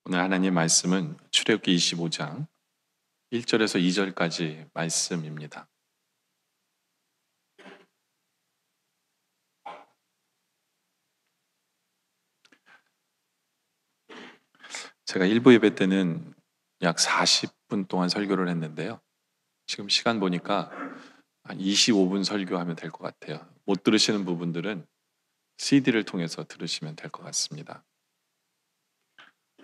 오늘 하나님 말씀은 출애굽기 25장 1절에서 2절까지 말씀입니다. 제가 일부 예배 때는 약 40분 동안 설교를 했는데요. 지금 시간 보니까 한 25분 설교하면 될 것 같아요. 못 들으시는 부분들은 CD를 통해서 들으시면 될 것 같습니다.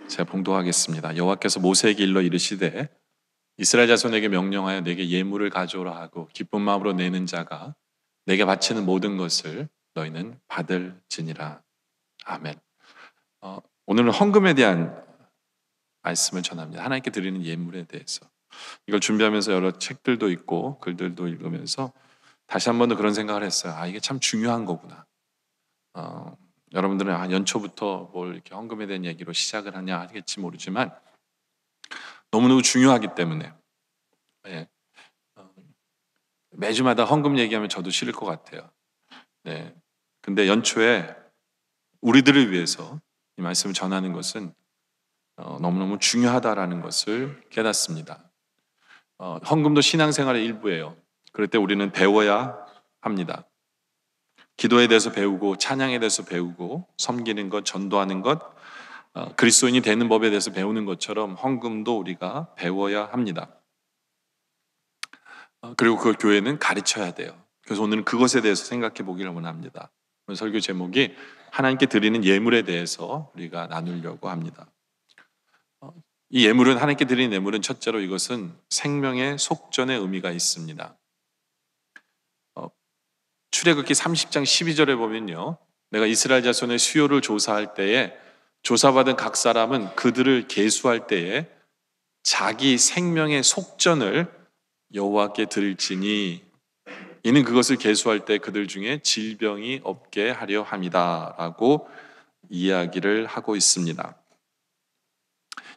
제가 봉독하겠습니다. 여호와께서 모세에게 일러 이르시되 이스라엘 자손에게 명령하여 내게 예물을 가져오라 하고 기쁜 마음으로 내는 자가 내게 바치는 모든 것을 너희는 받을지니라. 아멘. 오늘은 헌금에 대한 말씀을 전합니다. 하나님께 드리는 예물에 대해서. 이걸 준비하면서 여러 책들도 있고 글들도 읽으면서 다시 한 번 더 그런 생각을 했어요. 이게 참 중요한 거구나. 여러분들은 연초부터 뭘 이렇게 헌금에 대한 얘기로 시작을 하냐 하겠지 모르지만 너무너무 중요하기 때문에 예, 매주마다 헌금 얘기하면 저도 싫을 것 같아요. 네. 근데 연초에 우리들을 위해서 이 말씀을 전하는 것은 너무너무 중요하다라는 것을 깨닫습니다. 헌금도 신앙생활의 일부예요. 그럴 때 우리는 배워야 합니다. 기도에 대해서 배우고 찬양에 대해서 배우고 섬기는 것, 전도하는 것, 그리스도인이 되는 법에 대해서 배우는 것처럼 헌금도 우리가 배워야 합니다. 그리고 그걸 교회는 가르쳐야 돼요. 그래서 오늘은 그것에 대해서 생각해 보기를 원합니다. 오늘 설교 제목이 하나님께 드리는 예물에 대해서 우리가 나누려고 합니다. 이 예물은 하나님께 드리는 예물은 첫째로 이것은 생명의 속전의 의미가 있습니다. 출애굽기 30장 12절에 보면요. 내가 이스라엘 자손의 수요를 조사할 때에 조사받은 각 사람은 그들을 계수할 때에 자기 생명의 속전을 여호와께 드릴지니 이는 그것을 계수할 때 그들 중에 질병이 없게 하려 함이다라고 이야기를 하고 있습니다.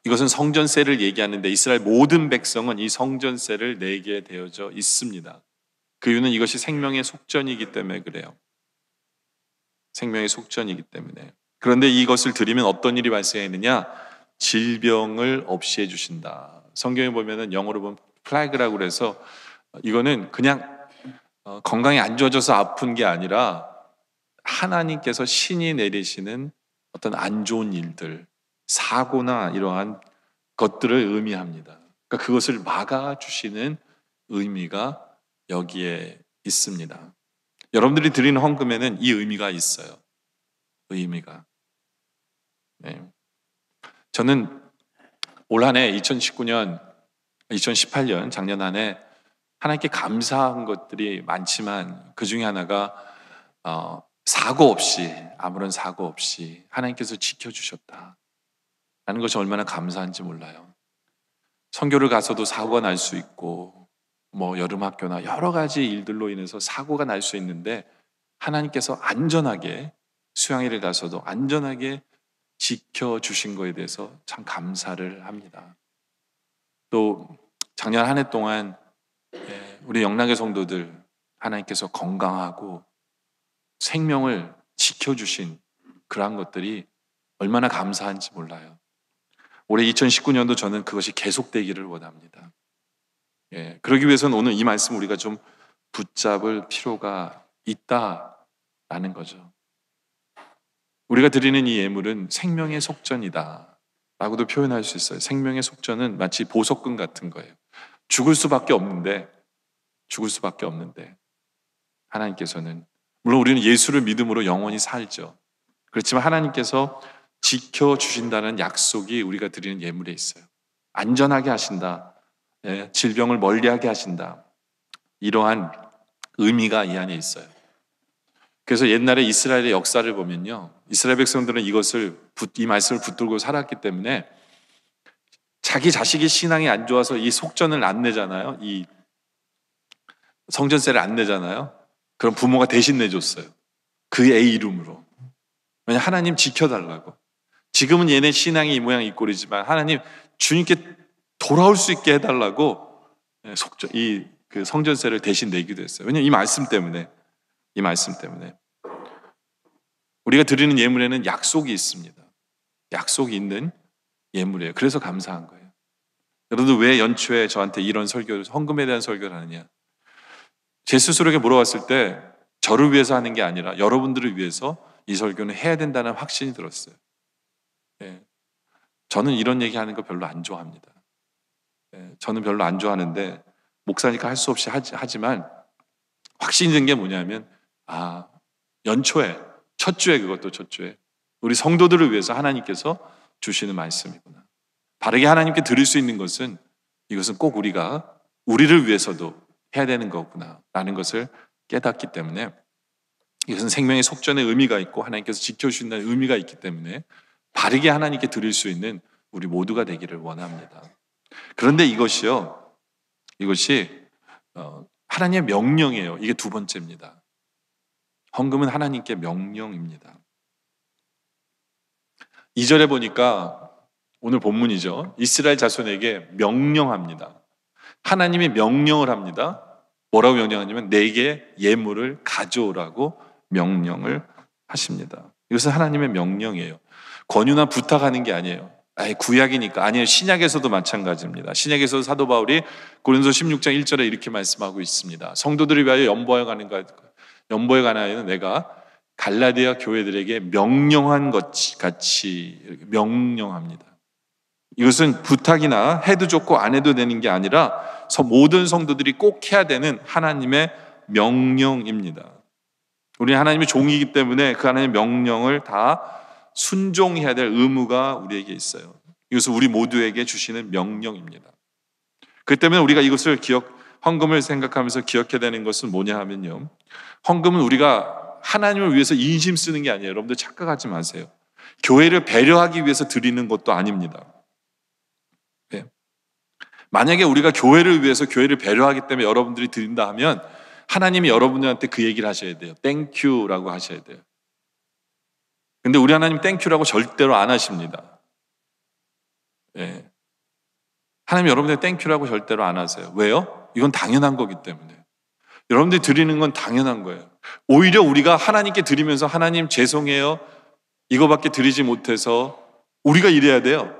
이것은 성전세를 얘기하는데 이스라엘 모든 백성은 이 성전세를 내게 되어져 있습니다. 그 이유는 이것이 생명의 속전이기 때문에 그래요. 생명의 속전이기 때문에. 그런데 이것을 드리면 어떤 일이 발생했느냐? 질병을 없이 해주신다. 성경에 보면은 영어로 보면 플래그라고 그래서 이거는 그냥 건강이 안 좋아져서 아픈 게 아니라 하나님께서 신이 내리시는 어떤 안 좋은 일들, 사고나 이러한 것들을 의미합니다. 그러니까 그것을 막아주시는 의미가 여기에 있습니다. 여러분들이 드리는 헌금에는 이 의미가 있어요. 의미가. 네. 저는 올 한 해 2019년, 2018년 작년 한 해 하나님께 감사한 것들이 많지만 그 중에 하나가 사고 없이 아무런 사고 없이 하나님께서 지켜주셨다 라는 것이 얼마나 감사한지 몰라요. 선교를 가서도 사고가 날 수 있고 뭐 여름 학교나 여러 가지 일들로 인해서 사고가 날 수 있는데 하나님께서 안전하게 수양회를 가서도 안전하게 지켜주신 거에 대해서 참 감사를 합니다. 또 작년 한 해 동안 우리 영락의 성도들 하나님께서 건강하고 생명을 지켜주신 그러한 것들이 얼마나 감사한지 몰라요. 올해 2019년도 저는 그것이 계속되기를 원합니다. 그러기 위해서는 오늘 이 말씀 우리가 좀 붙잡을 필요가 있다라는 거죠. 우리가 드리는 이 예물은 생명의 속전이다 라고도 표현할 수 있어요. 생명의 속전은 마치 보석금 같은 거예요. 죽을 수밖에 없는데 하나님께서는 물론 우리는 예수를 믿음으로 영원히 살죠. 그렇지만 하나님께서 지켜주신다는 약속이 우리가 드리는 예물에 있어요. 안전하게 하신다. 질병을 멀리하게 하신다. 이러한 의미가 이 안에 있어요. 그래서 옛날에 이스라엘의 역사를 보면요. 이스라엘 백성들은 이 말씀을 붙들고 살았기 때문에 자기 자식이 신앙이 안 좋아서 이 속전을 안 내잖아요. 이 성전세를 안 내잖아요. 그럼 부모가 대신 내줬어요. 그 애 이름으로. 왜냐 하나님 지켜달라고. 지금은 얘네 신앙이 이 모양 이 꼴이지만 하나님 주님께 돌아올 수 있게 해달라고 그 성전세를 대신 내기도 했어요. 왜냐면 이 말씀 때문에 우리가 드리는 예물에는 약속이 있습니다. 약속이 있는 예물이에요. 그래서 감사한 거예요. 여러분들 왜 연초에 저한테 이런 설교를, 헌금에 대한 설교를 하느냐? 제 스스로에게 물어봤을 때 저를 위해서 하는 게 아니라 여러분들을 위해서 이 설교는 해야 된다는 확신이 들었어요. 예. 저는 이런 얘기하는 거 별로 안 좋아합니다. 예. 저는 별로 안 좋아하는데 목사니까 할 수 없이 하지만 확신이 든 게 뭐냐면 연초에 첫 주에, 그것도 첫 주에 우리 성도들을 위해서 하나님께서 주시는 말씀이구나. 바르게 하나님께 드릴 수 있는 것은 이것은 꼭 우리가 우리를 위해서도 해야 되는 거구나 라는 것을 깨닫기 때문에, 이것은 생명의 속전의 의미가 있고 하나님께서 지켜주신다는 의미가 있기 때문에 바르게 하나님께 드릴 수 있는 우리 모두가 되기를 원합니다. 그런데 이것이 하나님의 명령이에요. 이게 두 번째입니다. 헌금은 하나님께 명령입니다. 2절에 보니까 오늘 본문이죠. 이스라엘 자손에게 명령합니다. 하나님이 명령을 합니다. 뭐라고 명령하냐면 내게 예물을 가져오라고 명령을 하십니다. 이것은 하나님의 명령이에요. 권유나 부탁하는 게 아니에요. 구약이니까. 아니에요. 신약에서도 마찬가지입니다. 신약에서도 사도 바울이 고린도 16장 1절에 이렇게 말씀하고 있습니다. 성도들을 위하여 연보에 관하여는 내가 갈라디아 교회들에게 명령한 것 같이 명령합니다. 이것은 부탁이나 해도 좋고 안 해도 되는 게 아니라 모든 성도들이 꼭 해야 되는 하나님의 명령입니다. 우리는 하나님의 종이기 때문에 그 하나님의 명령을 다 순종해야 될 의무가 우리에게 있어요. 이것은 우리 모두에게 주시는 명령입니다. 그렇기 때문에 우리가 이것을 헌금을 생각하면서 기억해야 되는 것은 뭐냐 하면요, 헌금은 우리가 하나님을 위해서 인심 쓰는 게 아니에요. 여러분들 착각하지 마세요. 교회를 배려하기 위해서 드리는 것도 아닙니다. 네. 만약에 우리가 교회를 위해서 교회를 배려하기 때문에 여러분들이 드린다 하면 하나님이 여러분들한테 그 얘기를 하셔야 돼요. 땡큐라고 하셔야 돼요. 근데 우리 하나님 땡큐라고 절대로 안 하십니다. 네. 하나님 여러분들 땡큐라고 절대로 안 하세요. 왜요? 이건 당연한 거기 때문에. 여러분들이 드리는 건 당연한 거예요. 오히려 우리가 하나님께 드리면서 하나님 죄송해요, 이거밖에 드리지 못해서 우리가 이래야 돼요.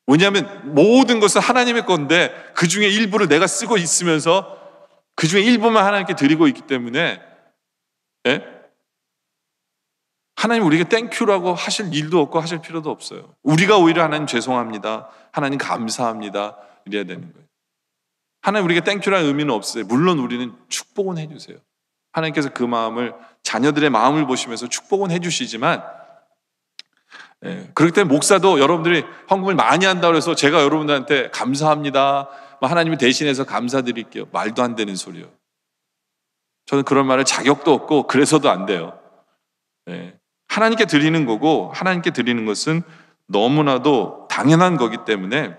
왜냐하면 모든 것은 하나님의 건데 그 중에 일부를 내가 쓰고 있으면서 그 중에 일부만 하나님께 드리고 있기 때문에, 예? 하나님 우리에게 땡큐라고 하실 일도 없고 하실 필요도 없어요. 우리가 오히려 하나님 죄송합니다, 하나님 감사합니다 이래야 되는 거예요. 하나님 우리에게 땡큐라는 의미는 없어요. 물론 우리는 축복은 해주세요. 하나님께서 그 마음을, 자녀들의 마음을 보시면서 축복은 해주시지만, 그렇기 때문에 목사도 여러분들이 헌금을 많이 한다고 해서 제가 여러분들한테 감사합니다, 하나님이 대신해서 감사드릴게요, 말도 안 되는 소리예요. 저는 그런 말할 자격도 없고 그래서도 안 돼요. 하나님께 드리는 거고, 하나님께 드리는 것은 너무나도 당연한 거기 때문에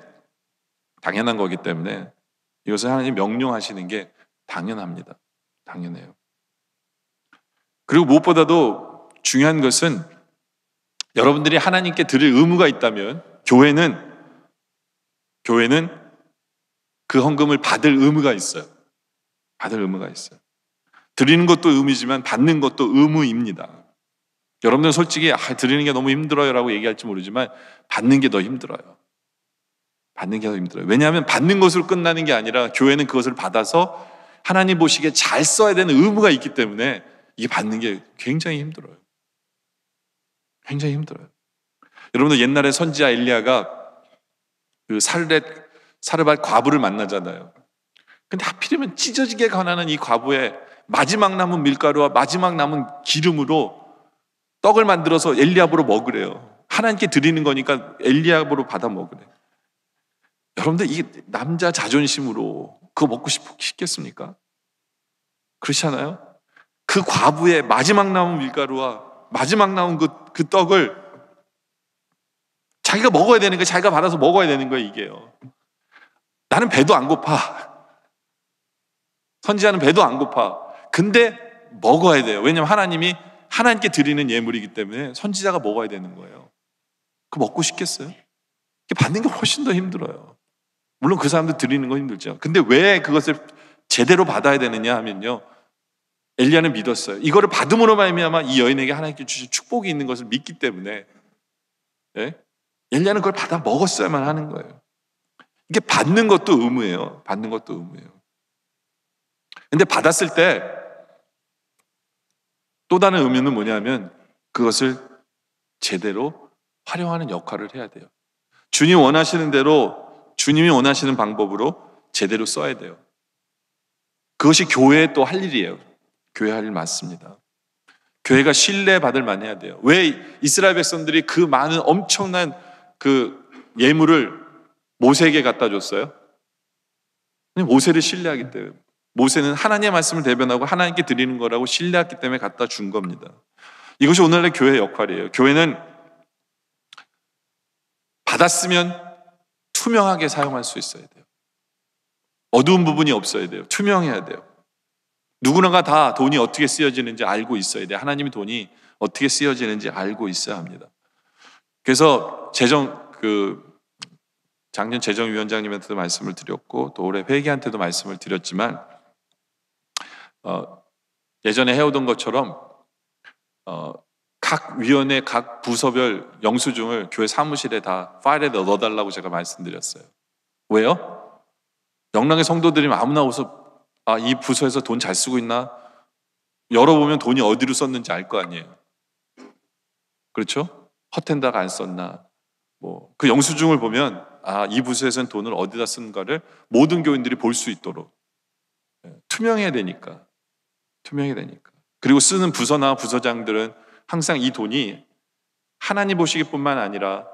이것을 하나님 명령하시는 게 당연합니다. 당연해요. 그리고 무엇보다도 중요한 것은 여러분들이 하나님께 드릴 의무가 있다면 교회는 그 헌금을 받을 의무가 있어요. 드리는 것도 의무이지만 받는 것도 의무입니다. 여러분들은 솔직히 드리는 게 너무 힘들어요 라고 얘기할지 모르지만 받는 게 더 힘들어요. 왜냐하면 받는 것으로 끝나는 게 아니라 교회는 그것을 받아서 하나님 보시기에 잘 써야 되는 의무가 있기 때문에 이게 받는 게 굉장히 힘들어요. 여러분들 옛날에 선지자 엘리야가 그 사르밧 과부를 만나잖아요. 근데 하필이면 찢어지게 가난한 이 과부의 마지막 남은 밀가루와 마지막 남은 기름으로 떡을 만들어서 엘리압으로 먹으래요. 하나님께 드리는 거니까 엘리압으로 받아 먹으래요. 여러분들 이게 남자 자존심으로 그거 먹고 싶겠습니까? 그렇지 않아요? 그 과부의 마지막 남은 밀가루와 마지막 남은 그 떡을 자기가 먹어야 되는 거예요. 자기가 받아서 먹어야 되는 거예요. 이게요. 나는 배도 안 고파. 선지자는 배도 안 고파. 근데 먹어야 돼요. 왜냐하면 하나님이 하나님께 드리는 예물이기 때문에 선지자가 먹어야 되는 거예요. 그거 먹고 싶겠어요? 받는 게 훨씬 더 힘들어요. 물론 그 사람들 드리는 건 힘들죠. 근데 왜 그것을 제대로 받아야 되느냐 하면요, 엘리야는 믿었어요. 이거를 받음으로 말미암아 이 여인에게 하나님께 주신 축복이 있는 것을 믿기 때문에, 예? 엘리야는 그걸 받아 먹었어야만 하는 거예요. 이게 받는 것도 의무예요. 받는 것도 의무예요. 근데 받았을 때 또 다른 의미는 뭐냐면 그것을 제대로 활용하는 역할을 해야 돼요. 주님 원하시는 대로, 주님이 원하시는 방법으로 제대로 써야 돼요. 그것이 교회의 또 할 일이에요. 교회 할 일 맞습니다. 교회가 신뢰받을 만해야 돼요. 왜 이스라엘 백성들이 그 많은 엄청난 그 예물을 모세에게 갖다 줬어요? 모세를 신뢰하기 때문에. 모세는 하나님의 말씀을 대변하고 하나님께 드리는 거라고 신뢰했기 때문에 갖다 준 겁니다. 이것이 오늘날 교회의 역할이에요. 교회는 받았으면 투명하게 사용할 수 있어야 돼요. 어두운 부분이 없어야 돼요. 투명해야 돼요. 누구나가 다 돈이 어떻게 쓰여지는지 알고 있어야 돼요. 하나님의 돈이 어떻게 쓰여지는지 알고 있어야 합니다. 그래서 작년 재정위원장님한테도 말씀을 드렸고 또 올해 회계한테도 말씀을 드렸지만 예전에 해오던 것처럼 각 위원회, 각 부서별 영수증을 교회 사무실에 다 파일에 넣어달라고 제가 말씀드렸어요. 왜요? 영랑의 성도들이 아무나 와서 이 부서에서 돈 잘 쓰고 있나? 열어보면 돈이 어디로 썼는지 알 거 아니에요. 그렇죠? 헛텐다가 안 썼나? 그 영수증을 보면 이 부서에서는 돈을 어디다 쓰는가를 모든 교인들이 볼 수 있도록 투명해야 되니까. 그리고 쓰는 부서나 부서장들은 항상 이 돈이 하나님 보시기 뿐만 아니라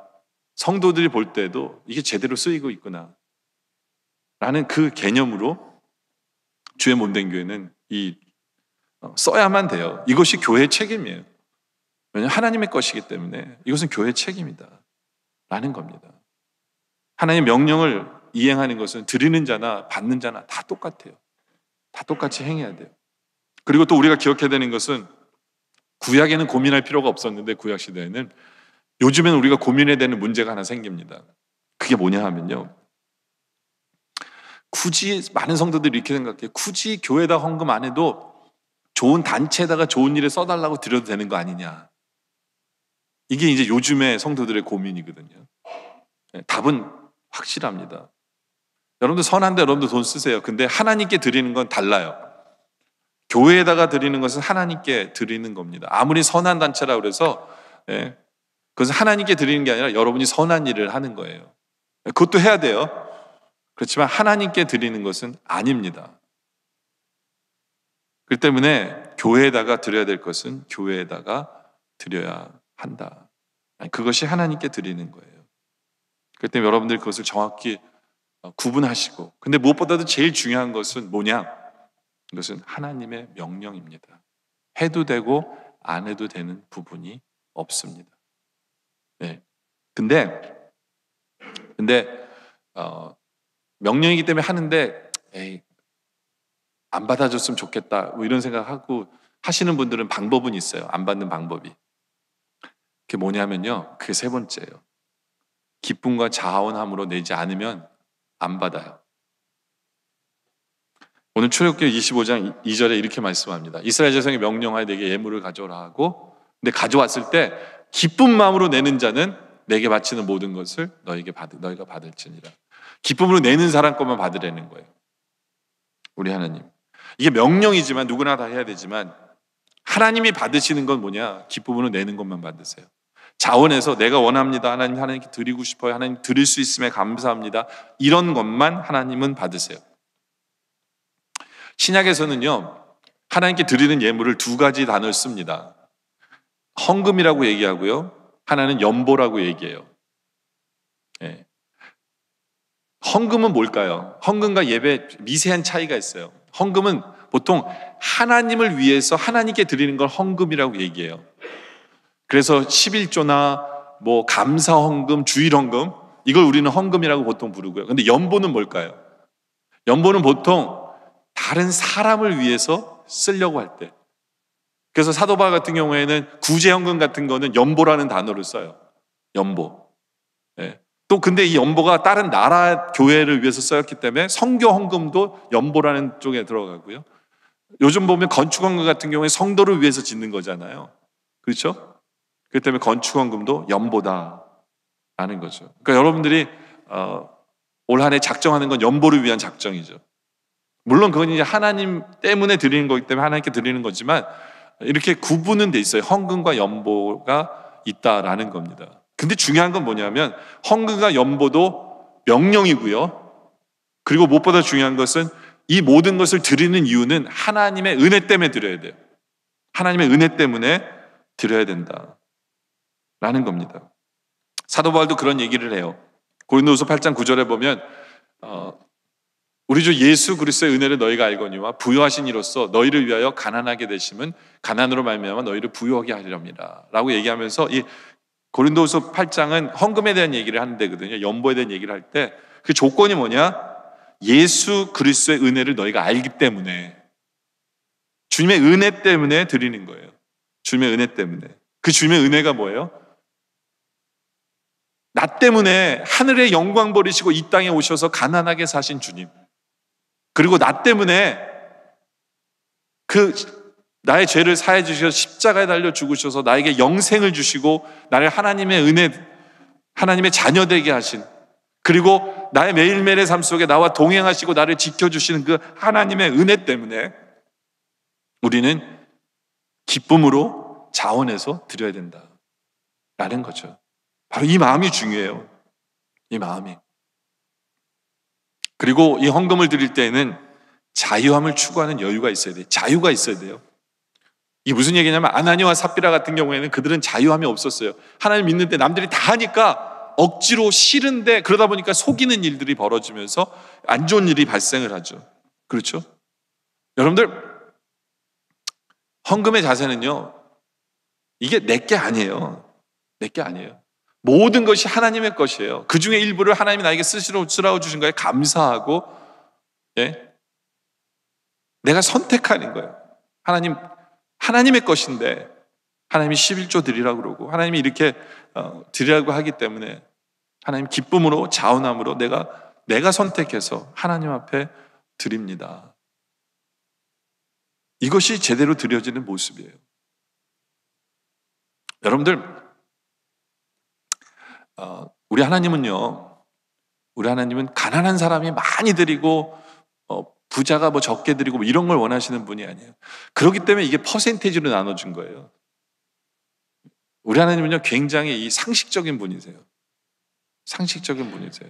성도들이 볼 때도 이게 제대로 쓰이고 있구나 라는 그 개념으로 주의 몸된 교회는 써야만 돼요. 이것이 교회의 책임이에요. 왜냐하면 하나님의 것이기 때문에 이것은 교회의 책임이다 라는 겁니다. 하나님의 명령을 이행하는 것은 드리는 자나 받는 자나 다 똑같아요. 다 똑같이 행해야 돼요. 그리고 또 우리가 기억해야 되는 것은 구약에는 고민할 필요가 없었는데 구약 시대에는 요즘에는 우리가 고민해야 되는 문제가 하나 생깁니다. 그게 뭐냐 하면요. 굳이 많은 성도들이 이렇게 생각해요. 굳이 교회에다 헌금 안 해도 좋은 단체에다가 좋은 일에 써달라고 드려도 되는 거 아니냐. 이게 이제 요즘의 성도들의 고민이거든요. 답은 확실합니다. 여러분들 선한데 여러분들 돈 쓰세요. 근데 하나님께 드리는 건 달라요. 교회에다가 드리는 것은 하나님께 드리는 겁니다. 아무리 선한 단체라고 해서 그것은 하나님께 드리는 게 아니라 여러분이 선한 일을 하는 거예요. 그것도 해야 돼요. 그렇지만 하나님께 드리는 것은 아닙니다. 그렇기 때문에 교회에다가 드려야 될 것은 교회에다가 드려야 한다. 그것이 하나님께 드리는 거예요. 그렇기 때문에 여러분들 그것을 정확히 구분하시고, 근데 무엇보다도 제일 중요한 것은 뭐냐? 이것은 하나님의 명령입니다. 해도 되고 안 해도 되는 부분이 없습니다. 근데 명령이기 때문에 하는데 안 받아줬으면 좋겠다 이런 생각하고 하시는 분들은 방법은 있어요. 안 받는 방법이. 그게 뭐냐면요. 그게 세 번째예요. 기쁨과 자원함으로 내지 않으면 안 받아요. 오늘 출애굽기 25장 2절에 이렇게 말씀합니다. 이스라엘 자손이 명령하여 내게 예물을 가져오라 하고, 근데 가져왔을 때 기쁜 마음으로 내는 자는 내게 바치는 모든 것을 너희가 받을지니라. 기쁨으로 내는 사람 것만 받으라는 거예요. 우리 하나님. 이게 명령이지만 누구나 다 해야 되지만 하나님이 받으시는 건 뭐냐? 기쁨으로 내는 것만 받으세요. 자원해서 내가 원합니다. 하나님께 드리고 싶어요. 하나님 드릴 수 있음에 감사합니다. 이런 것만 하나님은 받으세요. 신약에서는요, 하나님께 드리는 예물을 두 가지 단어를 씁니다. 헌금이라고 얘기하고요, 하나는 연보라고 얘기해요. 헌금은 뭘까요? 헌금과 예배 미세한 차이가 있어요. 헌금은 보통 하나님을 위해서 하나님께 드리는 걸 헌금이라고 얘기해요. 그래서 11조나 감사 헌금, 주일 헌금, 이걸 우리는 헌금이라고 보통 부르고요. 근데 연보는 뭘까요? 연보는 보통 다른 사람을 위해서 쓰려고 할 때. 그래서 사도 바울 같은 경우에는 구제헌금 같은 거는 연보라는 단어를 써요. 연보. 또 근데 이 연보가 다른 나라 교회를 위해서 쓰였기 때문에 선교 헌금도 연보라는 쪽에 들어가고요. 요즘 보면 건축 헌금 같은 경우에 성도를 위해서 짓는 거잖아요. 그렇죠? 그렇기 때문에 건축 헌금도 연보다. 라는 거죠. 그러니까 여러분들이 올 한 해 작정하는 건 연보를 위한 작정이죠. 물론 그건 이제 하나님 때문에 드리는 거기 때문에 하나님께 드리는 거지만 이렇게 구분은 돼 있어요. 헌금과 연보가 있다라는 겁니다. 근데 중요한 건 뭐냐면 헌금과 연보도 명령이고요. 그리고 무엇보다 중요한 것은 이 모든 것을 드리는 이유는 하나님의 은혜 때문에 드려야 돼요. 하나님의 은혜 때문에 드려야 된다라는 겁니다. 사도 바울도 그런 얘기를 해요. 고린도후서 8장 9절에 보면 우리 주 예수 그리스도의 은혜를 너희가 알거니와 부요하신 이로써 너희를 위하여 가난하게 되심은 가난으로 말미암아 너희를 부요하게 하리랍니다 라고 얘기하면서 이 고린도후서 8장은 헌금에 대한 얘기를 하는 데거든요. 연보에 대한 얘기를 할 때 그 조건이 뭐냐? 예수 그리스도의 은혜를 너희가 알기 때문에, 주님의 은혜 때문에 드리는 거예요. 주님의 은혜 때문에. 그 주님의 은혜가 뭐예요? 나 때문에 하늘의 영광 버리시고 이 땅에 오셔서 가난하게 사신 주님, 그리고 나 때문에 나의 죄를 사해 주셔서 십자가에 달려 죽으셔서 나에게 영생을 주시고 나를 하나님의 은혜, 하나님의 자녀 되게 하신, 그리고 나의 매일매일의 삶 속에 나와 동행하시고 나를 지켜주시는 그 하나님의 은혜 때문에 우리는 기쁨으로 자원해서 드려야 된다라는 거죠. 바로 이 마음이 중요해요. 이 마음이. 그리고 이 헌금을 드릴 때에는 자유함을 추구하는 여유가 있어야 돼요. 자유가 있어야 돼요. 이게 무슨 얘기냐면 아나니와 삽비라 같은 경우에는 그들은 자유함이 없었어요. 하나님 믿는데 남들이 다 하니까 억지로 싫은데 그러다 보니까 속이는 일들이 벌어지면서 안 좋은 일이 발생을 하죠. 그렇죠? 여러분들, 헌금의 자세는요, 이게 내 게 아니에요. 내 게 아니에요. 모든 것이 하나님의 것이에요. 그 중에 일부를 하나님이 나에게 쓰라고 주신 거에 감사하고, 예? 내가 선택하는 거예요. 하나님의 것인데 하나님이 11조 드리라고 그러고 하나님이 이렇게 드리라고 하기 때문에 하나님 기쁨으로 자원함으로 내가 선택해서 하나님 앞에 드립니다. 이것이 제대로 드려지는 모습이에요. 여러분들, 우리 하나님은 가난한 사람이 많이 드리고 부자가 뭐 적게 드리고 뭐 이런 걸 원하시는 분이 아니에요. 그렇기 때문에 이게 퍼센테이지로 나눠준 거예요. 우리 하나님은요, 굉장히 이 상식적인 분이세요. 상식적인 분이세요.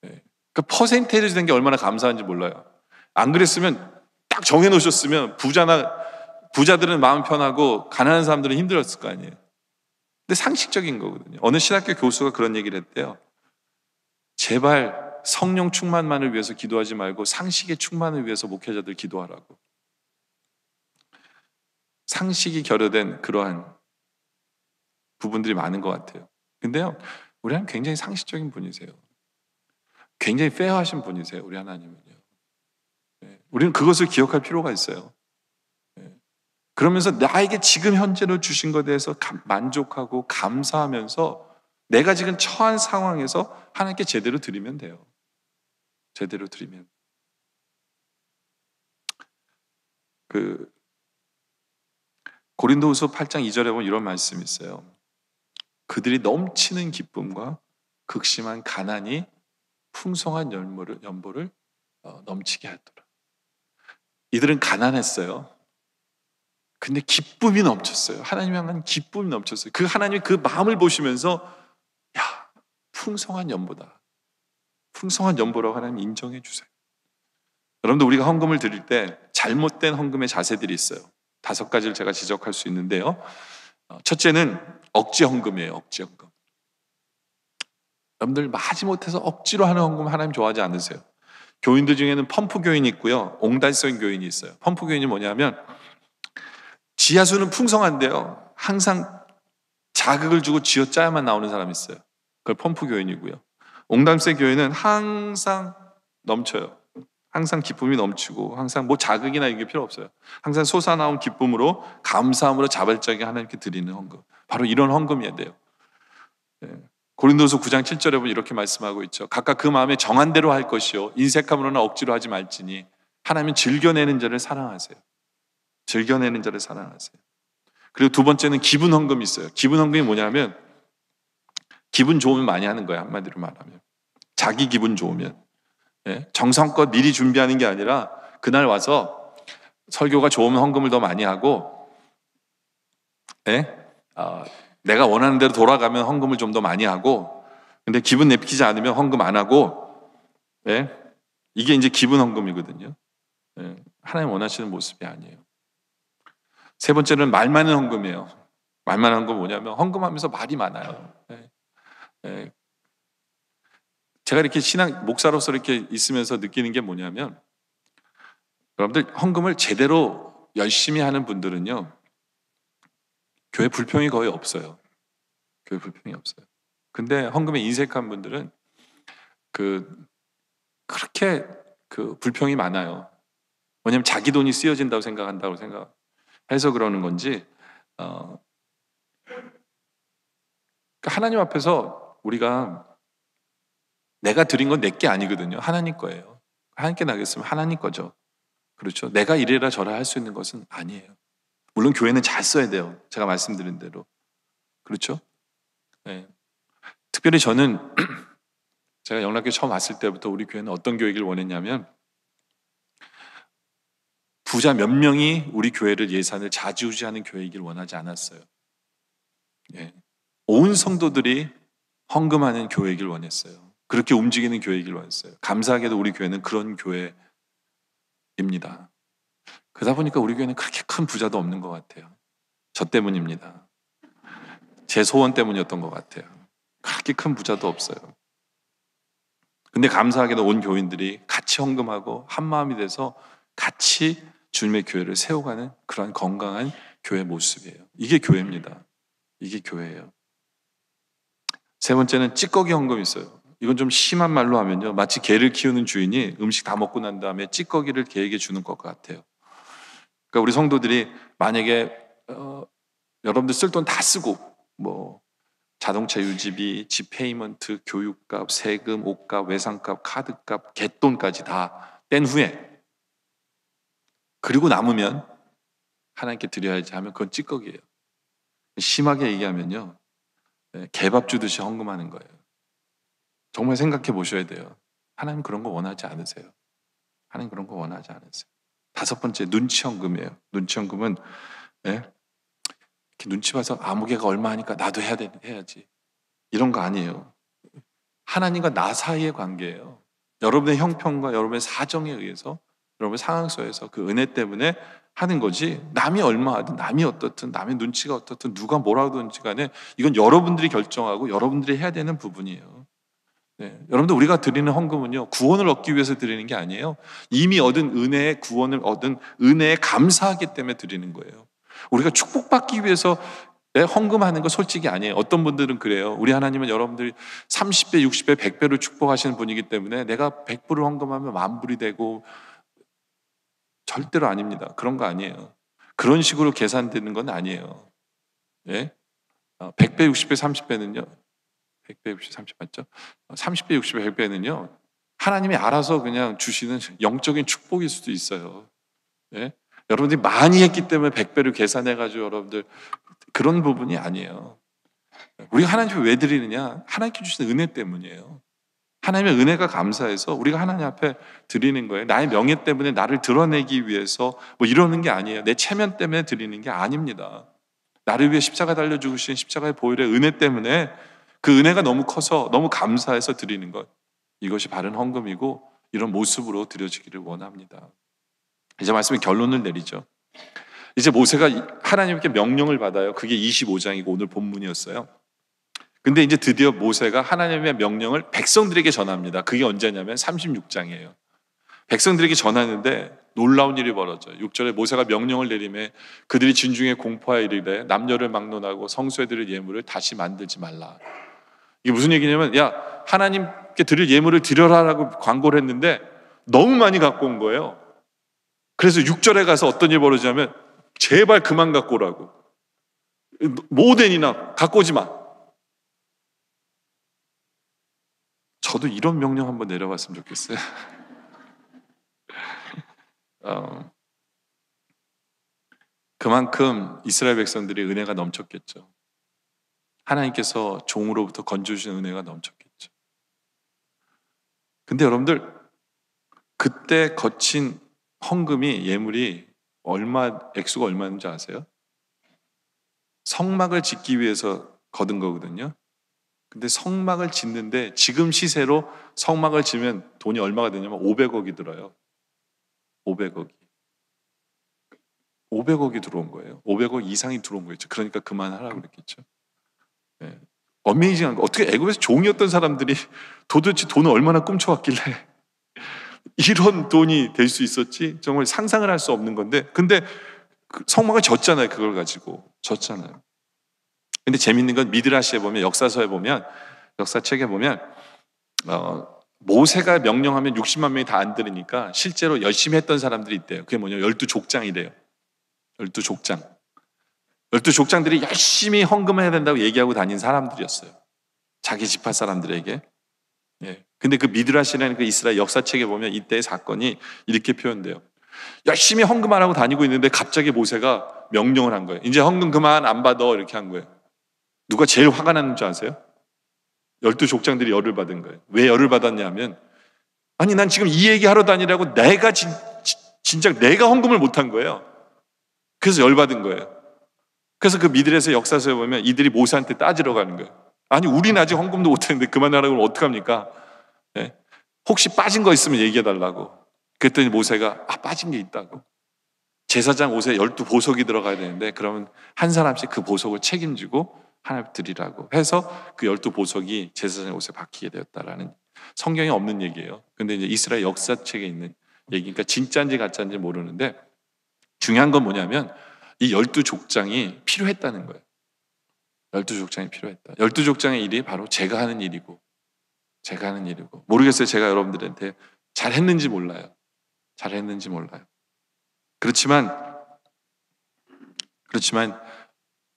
네. 그 퍼센테이지 된 게 얼마나 감사한지 몰라요. 안 그랬으면 딱 정해놓으셨으면 부자들은 마음 편하고 가난한 사람들은 힘들었을 거 아니에요. 근데 상식적인 거거든요. 어느 신학교 교수가 그런 얘기를 했대요. 제발 성령 충만만을 위해서 기도하지 말고 상식의 충만을 위해서 목회자들 기도하라고. 상식이 결여된 그러한 부분들이 많은 것 같아요. 근데요, 우리 하나님 굉장히 상식적인 분이세요. 굉장히 페어하신 분이세요. 우리 하나님은요. 네. 우리는 그것을 기억할 필요가 있어요. 네. 그러면서 나에게 지금 현재로 주신 것에 대해서 만족하고 감사하면서 내가 지금 처한 상황에서 하나님께 제대로 드리면 돼요. 제대로 드리면. 고린도후서 8장 2절에 보면 이런 말씀이 있어요. 그들이 넘치는 기쁨과 극심한 가난이 풍성한 연보를 넘치게 하더라. 이들은 가난했어요. 근데 기쁨이 넘쳤어요. 하나님 향한 기쁨이 넘쳤어요. 그 하나님이 그 마음을 보시면서 야, 풍성한 연보다. 풍성한 연보라고 하나님 인정해 주세요. 여러분들, 우리가 헌금을 드릴 때 잘못된 헌금의 자세들이 있어요. 5가지를 제가 지적할 수 있는데요. 첫째는 억지 헌금이에요. 억지 헌금. 여러분들, 마지못해서 억지로 하는 헌금 하나님 좋아하지 않으세요. 교인들 중에는 펌프 교인이 있고요, 옹달선 교인이 있어요. 펌프 교인이 뭐냐면 지하수는 풍성한데요, 항상 자극을 주고 쥐어짜야만 나오는 사람이 있어요. 그걸 펌프 교인이고요. 옹달선 교인은 항상 넘쳐요. 항상 기쁨이 넘치고 항상 뭐 자극이나 이게 필요 없어요. 항상 솟아나온 기쁨으로 감사함으로 자발적인 하나님께 드리는 헌금, 바로 이런 헌금이어야 돼요. 네. 고린도서 9장 7절에 보면 이렇게 말씀하고 있죠. 각각 그 마음에 정한 대로 할 것이요 인색함으로나 억지로 하지 말지니 하나님은 즐겨내는 자를 사랑하세요. 즐겨내는 자를 사랑하세요. 그리고 두 번째는 기분 헌금이 있어요. 기분 헌금이 뭐냐면 기분 좋으면 많이 하는 거예요. 한마디로 말하면. 자기 기분 좋으면. 예? 정성껏 미리 준비하는 게 아니라 그날 와서 설교가 좋으면 헌금을 더 많이 하고, 예? 내가 원하는 대로 돌아가면 헌금을 좀 더 많이 하고, 근데 기분 내키지 않으면 헌금 안 하고, 예? 이게 이제 기분 헌금이거든요. 예? 하나님 원하시는 모습이 아니에요. 세 번째는 말 많은 헌금이에요. 말 많은 헌금 뭐냐면 헌금하면서 말이 많아요. 예? 예? 제가 이렇게 목사로서 이렇게 있으면서 느끼는 게 뭐냐면, 여러분들 헌금을 제대로 열심히 하는 분들은요, 교회 불평이 거의 없어요. 교회 불평이 없어요. 근데 헌금에 인색한 분들은 그렇게 불평이 많아요. 왜냐면 자기 돈이 쓰여진다고 생각한다고 생각해서 그러는 건지, 그러니까 하나님 앞에서 우리가 내가 드린 건 내게 아니거든요. 하나님 거예요. 하나님께 나겠으면 하나님 거죠. 그렇죠. 내가 이래라 저래라 할 수 있는 것은 아니에요. 물론 교회는 잘 써야 돼요. 제가 말씀드린 대로. 그렇죠? 네. 특별히 저는 제가 영락교회 처음 왔을 때부터 우리 교회는 어떤 교육을 원했냐면, 부자 몇 명이 우리 교회를 예산을 좌지우지하는 교회이길 원하지 않았어요. 예. 온 성도들이 헌금하는 교회이길 원했어요. 그렇게 움직이는 교회이길 원했어요. 감사하게도 우리 교회는 그런 교회입니다. 그러다 보니까 우리 교회는 그렇게 큰 부자도 없는 것 같아요. 저 때문입니다. 제 소원 때문이었던 것 같아요. 그렇게 큰 부자도 없어요. 근데 감사하게도 온 교인들이 같이 헌금하고 한 마음이 돼서 같이 주님의 교회를 세워가는 그런 건강한 교회 모습이에요. 이게 교회입니다. 이게 교회예요. 세 번째는 찌꺼기 헌금이 있어요. 이건 좀 심한 말로 하면요, 마치 개를 키우는 주인이 음식 다 먹고 난 다음에 찌꺼기를 개에게 주는 것 같아요. 그러니까 우리 성도들이 만약에 여러분들 쓸 돈 다 쓰고, 뭐 자동차 유지비, 집 페이먼트, 교육값, 세금, 옷값, 외상값, 카드값, 갯돈까지 다 뗀 후에, 그리고 남으면 하나님께 드려야지 하면 그건 찌꺼기예요. 심하게 얘기하면요, 개밥 주듯이 헌금하는 거예요. 정말 생각해 보셔야 돼요. 하나님 그런 거 원하지 않으세요. 하나님 그런 거 원하지 않으세요. 다섯 번째, 눈치 헌금이에요. 눈치 헌금은, 예? 이렇게 눈치 봐서 아무개가 얼마 하니까 나도 해야지. 이런 거 아니에요. 하나님과 나 사이의 관계예요. 여러분의 형편과 여러분의 사정에 의해서, 여러분의 상황 속에서 그 은혜 때문에 하는 거지, 남이 얼마 하든 남이 어떻든 남의 눈치가 어떻든 누가 뭐라 하든지 간에 이건 여러분들이 결정하고 여러분들이 해야 되는 부분이에요. 네. 여러분들, 우리가 드리는 헌금은요, 구원을 얻기 위해서 드리는 게 아니에요. 이미 얻은 은혜의 구원을 얻은 은혜에 감사하기 때문에 드리는 거예요. 우리가 축복받기 위해서 헌금하는 거 솔직히 아니에요. 어떤 분들은 그래요. 우리 하나님은 여러분들이 30배, 60배, 100배를 축복하시는 분이기 때문에 내가 100불을 헌금하면 10,000불이 되고, 절대로 아닙니다. 그런 거 아니에요. 그런 식으로 계산되는 건 아니에요. 예? 100배, 60배, 30배는요. 100배, 60, 30 맞죠? 30배, 60배, 100배는요. 하나님이 알아서 그냥 주시는 영적인 축복일 수도 있어요. 예? 여러분들이 많이 했기 때문에 100배를 계산해가지고 여러분들 그런 부분이 아니에요. 우리가 하나님께 왜 드리느냐? 하나님께 주신 은혜 때문이에요. 하나님의 은혜가 감사해서 우리가 하나님 앞에 드리는 거예요. 나의 명예 때문에 나를 드러내기 위해서 뭐 이러는 게 아니에요. 내 체면 때문에 드리는 게 아닙니다. 나를 위해 십자가 달려 죽으신 십자가의 보혈의 은혜 때문에, 그 은혜가 너무 커서 너무 감사해서 드리는 것, 이것이 바른 헌금이고 이런 모습으로 드려지기를 원합니다. 이제 말씀의 결론을 내리죠. 이제 모세가 하나님께 명령을 받아요. 그게 25장이고 오늘 본문이었어요. 근데 이제 드디어 모세가 하나님의 명령을 백성들에게 전합니다. 그게 언제냐면 36장이에요. 백성들에게 전하는데 놀라운 일이 벌어져요. 6절에 모세가 명령을 내리매 그들이 진중에 공포하여 이르되 남녀를 막론하고 성소에 드릴 예물을 다시 만들지 말라. 이게 무슨 얘기냐면, 야, 하나님께 드릴 예물을 드려라라고 광고를 했는데 너무 많이 갖고 온 거예요. 그래서 6절에 가서 어떤 일이 벌어지냐면, 제발 그만 갖고 오라고. 모덴이나 갖고 오지 마. 저도 이런 명령 한번 내려봤으면 좋겠어요. 그만큼 이스라엘 백성들이 은혜가 넘쳤겠죠. 하나님께서 종으로부터 건져주신 은혜가 넘쳤겠죠. 근데 여러분들, 그때 거친 헌금이, 예물이 액수가 얼마인지 아세요? 성막을 짓기 위해서 거둔 거거든요. 근데 성막을 짓는데 지금 시세로 성막을 지면 돈이 얼마가 되냐면 500억이 들어요. 500억이. 500억이 들어온 거예요. 500억 이상이 들어온 거겠죠. 그러니까 그만하라고 그랬겠죠. 네. 어메이징한 거. 어떻게 애굽에서 종이었던 사람들이 도대체 돈을 얼마나 꿈쳐왔길래 이런 돈이 될 수 있었지? 정말 상상을 할 수 없는 건데, 근데 그 성막을 졌잖아요. 그걸 가지고 졌잖아요. 근데 재밌는 건 미드라시에 보면, 역사서에 보면, 역사책에 보면 모세가 명령하면 60만 명이 다 안 들으니까 실제로 열심히 했던 사람들이 있대요. 그게 뭐냐면 12족장이래요. 12족장. 12족장들이 열심히 헌금해야 된다고 얘기하고 다닌 사람들이었어요. 자기 지파 사람들에게. 예. 근데 그 미드라시라는 그 이스라엘 역사책에 보면 이때의 사건이 이렇게 표현돼요. 열심히 헌금하라고 다니고 있는데 갑자기 모세가 명령을 한 거예요. 이제 헌금 그만 안 받아, 이렇게 한 거예요. 누가 제일 화가 나는 줄 아세요? 12족장들이 열을 받은 거예요. 왜 열을 받았냐면, 아니 난 지금 이 얘기 하러 다니라고 진짜 내가 헌금을 못한 거예요. 그래서 열 받은 거예요. 그래서 그 미들에서 역사서에 보면 이들이 모세한테 따지러 가는 거예요. 아니 우리는 아직 헌금도 못했는데 그만하라고 하면 어떡합니까? 네? 혹시 빠진 거 있으면 얘기해 달라고. 그랬더니 모세가 빠진 게 있다고. 제사장 옷에 12보석이 들어가야 되는데 그러면 한 사람씩 그 보석을 책임지고 하나님 드리라고 해서 그 12보석이 제사장 옷에 박히게 되었다라는, 성경에 없는 얘기예요. 근데 이제 이스라엘 역사책에 있는 얘기니까 진짜인지 가짜인지 모르는데, 중요한 건 뭐냐면 이 12족장이 필요했다는 거예요. 12족장이 필요했다. 12족장의 일이 바로 제가 하는 일이고, 모르겠어요. 제가 여러분들한테 잘했는지 몰라요. 그렇지만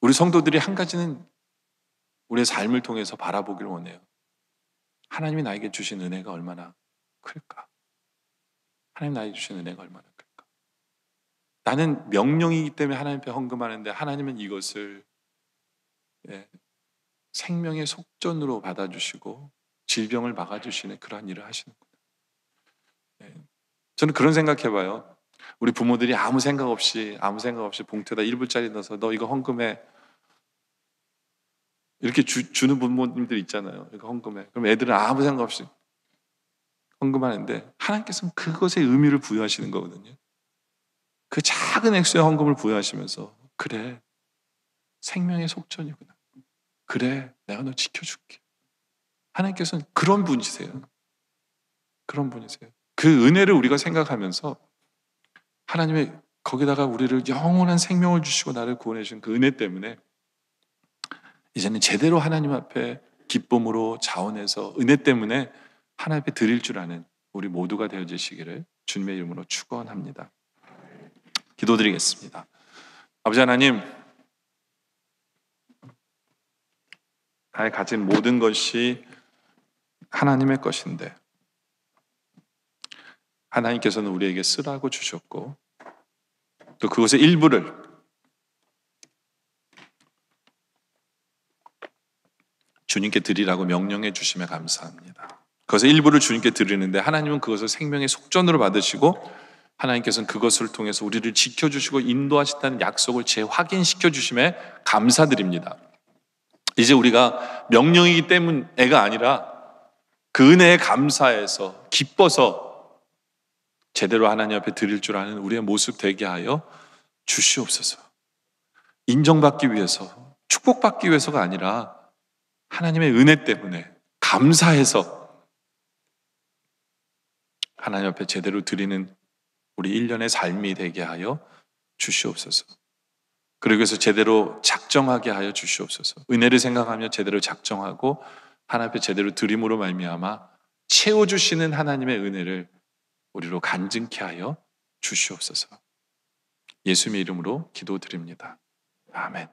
우리 성도들이 한 가지는 우리의 삶을 통해서 바라보기를 원해요. 하나님이 나에게 주신 은혜가 얼마나 클까? 하나님 나에게 주신 은혜가 얼마나 클까? 나는 명령이기 때문에 하나님 앞에 헌금하는데 하나님은 이것을 생명의 속전으로 받아주시고 질병을 막아주시는 그러한 일을 하시는구나. 저는 그런 생각해봐요. 우리 부모들이 아무 생각 없이 봉투에다 1불짜리 넣어서 너 이거 헌금해, 이렇게 주는 부모님들 있잖아요. 이거 헌금해. 그럼 애들은 아무 생각 없이 헌금하는데 하나님께서는 그것에 의미를 부여하시는 거거든요. 그 작은 액수의 헌금을 부여하시면서, 그래, 생명의 속전이구나. 그래, 내가 너 지켜줄게. 하나님께서는 그런 분이세요. 그 은혜를 우리가 생각하면서 하나님의 거기다가 우리를 영원한 생명을 주시고 나를 구원해 주신 그 은혜 때문에 이제는 제대로 하나님 앞에 기쁨으로 자원해서 은혜 때문에 하나님 앞에 드릴 줄 아는 우리 모두가 되어주시기를 주님의 이름으로 축원합니다. 기도드리겠습니다. 아버지 하나님, 나의 가진 모든 것이 하나님의 것인데 하나님께서는 우리에게 쓰라고 주셨고 또 그것의 일부를 주님께 드리라고 명령해 주시며 감사합니다. 그것의 일부를 주님께 드리는데 하나님은 그것을 생명의 속전으로 받으시고 하나님께서는 그것을 통해서 우리를 지켜주시고 인도하신다는 약속을 재확인시켜 주심에 감사드립니다. 이제 우리가 명령이기 때문에가 아니라 그 은혜에 감사해서 기뻐서 제대로 하나님 앞에 드릴 줄 아는 우리의 모습 되게 하여 주시옵소서. 인정받기 위해서, 축복받기 위해서가 아니라 하나님의 은혜 때문에 감사해서 하나님 앞에 제대로 드리는 우리 일련의 삶이 되게 하여 주시옵소서. 그러기 위해서 제대로 작정하게 하여 주시옵소서. 은혜를 생각하며 제대로 작정하고 하나님 앞에 제대로 드림으로 말미암아 채워주시는 하나님의 은혜를 우리로 간증케 하여 주시옵소서. 예수님의 이름으로 기도드립니다. 아멘.